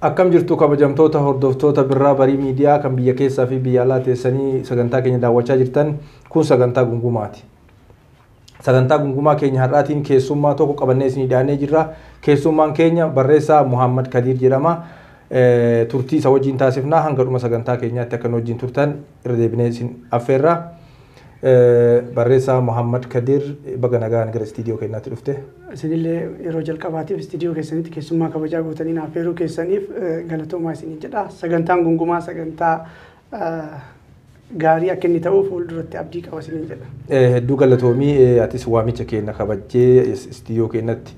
Akkam jirtu kabajamtoota hordoftoota birraa barii miidiyaa kan biyya keessaa fi biyya alaa teessanii sagantaa keenya daawwachaa jirtan kun sagantaa gungumaati. Sagantaa gungumaa keenya har'aatiin keessummaa tokko qabannee isinii dhiyaannee jirra. Keessummaan keenya barreessaa Muhammad Kadir jedhama. Turtii isa wajjin taasifnaa hanga dhuma sagantaa keenyaatti akka wajjin turtan irra deebinee isin affeerra. Barreessaa Muhammad Kadir baga nagaan gara istiidiyoo keenyaatti dhufte. Isinillee yeroo jalqabaatiif istiidiyoo keessanitti keessummaa kabajaa gootanii affeeruu keessaniif galatoomaa isinii jedha. Sagantaan gungumaa sagantaa gaarii akka inni ta'uuf fuulduratti abdii qaba isinii jedha. Hedduu galatoomii atis waamicha keenya kabajjee istiidiyoo keenyatti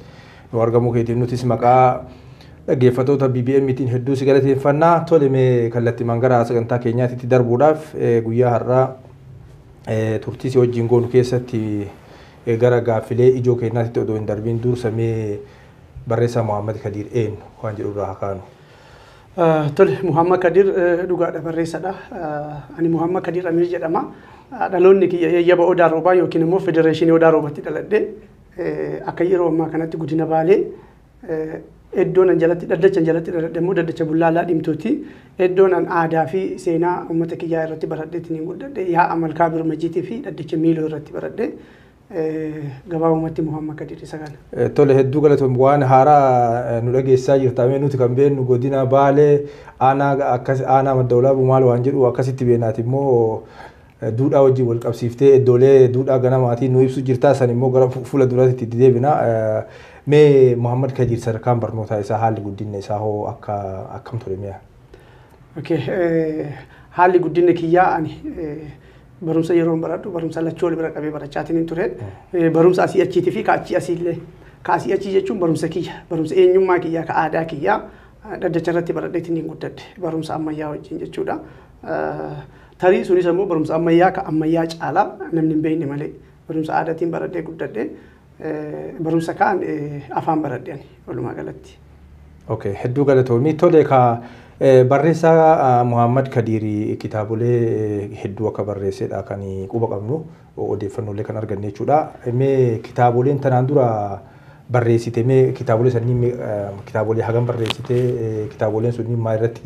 nu argamuu keetiin nutis maqaa dhaggeeffattoota BBMtiin hedduu si galateeffannaa. Tole mee kallattiimaan gara sagantaa keenyaatti darbuudhaaf guyyaa har'aa turtii si wajjin goonu keessatti gara gaaffilee ijoo keenyaatti odoo hin darbiin dursamee barreessaa Muhammad Kadir eenyu waan jedhurraa haa kaanu. Tole Muhammad Kadir dhugaadha barreessadha. Ani Muhammad Kadir Amir jedhama. Dhaloonni kiyya eeyyaba Odaa Roobaa yookiin immoo Federeeshinii Odaa Roobaatti dhaladhe. Akka yeroo ammaa kanatti Godina Baalee iddoon an jalatti daddachan jalatti dhaladhe immoo daddacha Bullaalaa Dhimtooti. Iddoon an aadaa fi seenaa uummata kiyyaa irratti baradheetiin guddadhe. Yaa Malkaa Birmajiitii fi daddacha Miiloo irratti baradhe. Gabaabumatti Muhammad Kadir isa kana. Tole hedduu galatoom waan haaraa nu dhageessaa jirtamee nuti kan beeknu Godina Baalee aanaa madda maal waan jedhu akkasitti beenaati immoo duudhaa wajjin wal qabsiiftee iddoolee duudhaa ganamaatiin nu ibsu jirtaa san immoo gara fuula duraatti itti deebina. Mee Muhammad Kadir sadarkaan barnootaa isaa haalli guddina isaa hoo akkam ture mi'a? Haalli guddina kiyyaa ani barumsa yeroo baradhu barumsa lachuu wal bira qabee barachaatiin ture. Barumsa asii achiitii fi kaachii asiillee. Kaasii achii jechuun barumsa kiyya, barumsa eenyummaa kiyyaa, ka aadaa kiyyaa daddacha irratti baradheetiin guddadhe. Barumsa ammayyaa wajjin jechuudha. Tarii sunis immoo barumsa ammayyaa ka ammayyaa caalaa namni hin beekne malee barumsa aadaatiin baradhee guddadhe. Barumsa kaan afaan baradheen walumaa galatti. Hedduu galatoomii tole ka barreessaa Muhammad Kadir kitaabolee hedduu akka barreessedha kan quba qabnu odeeffannoolee kan arganne jechuudha. Mee kitaaboleen tanaan dura barreessite mee kitaabolee sanii kitaabolee hagam barreessite kitaaboleen sun maal irratti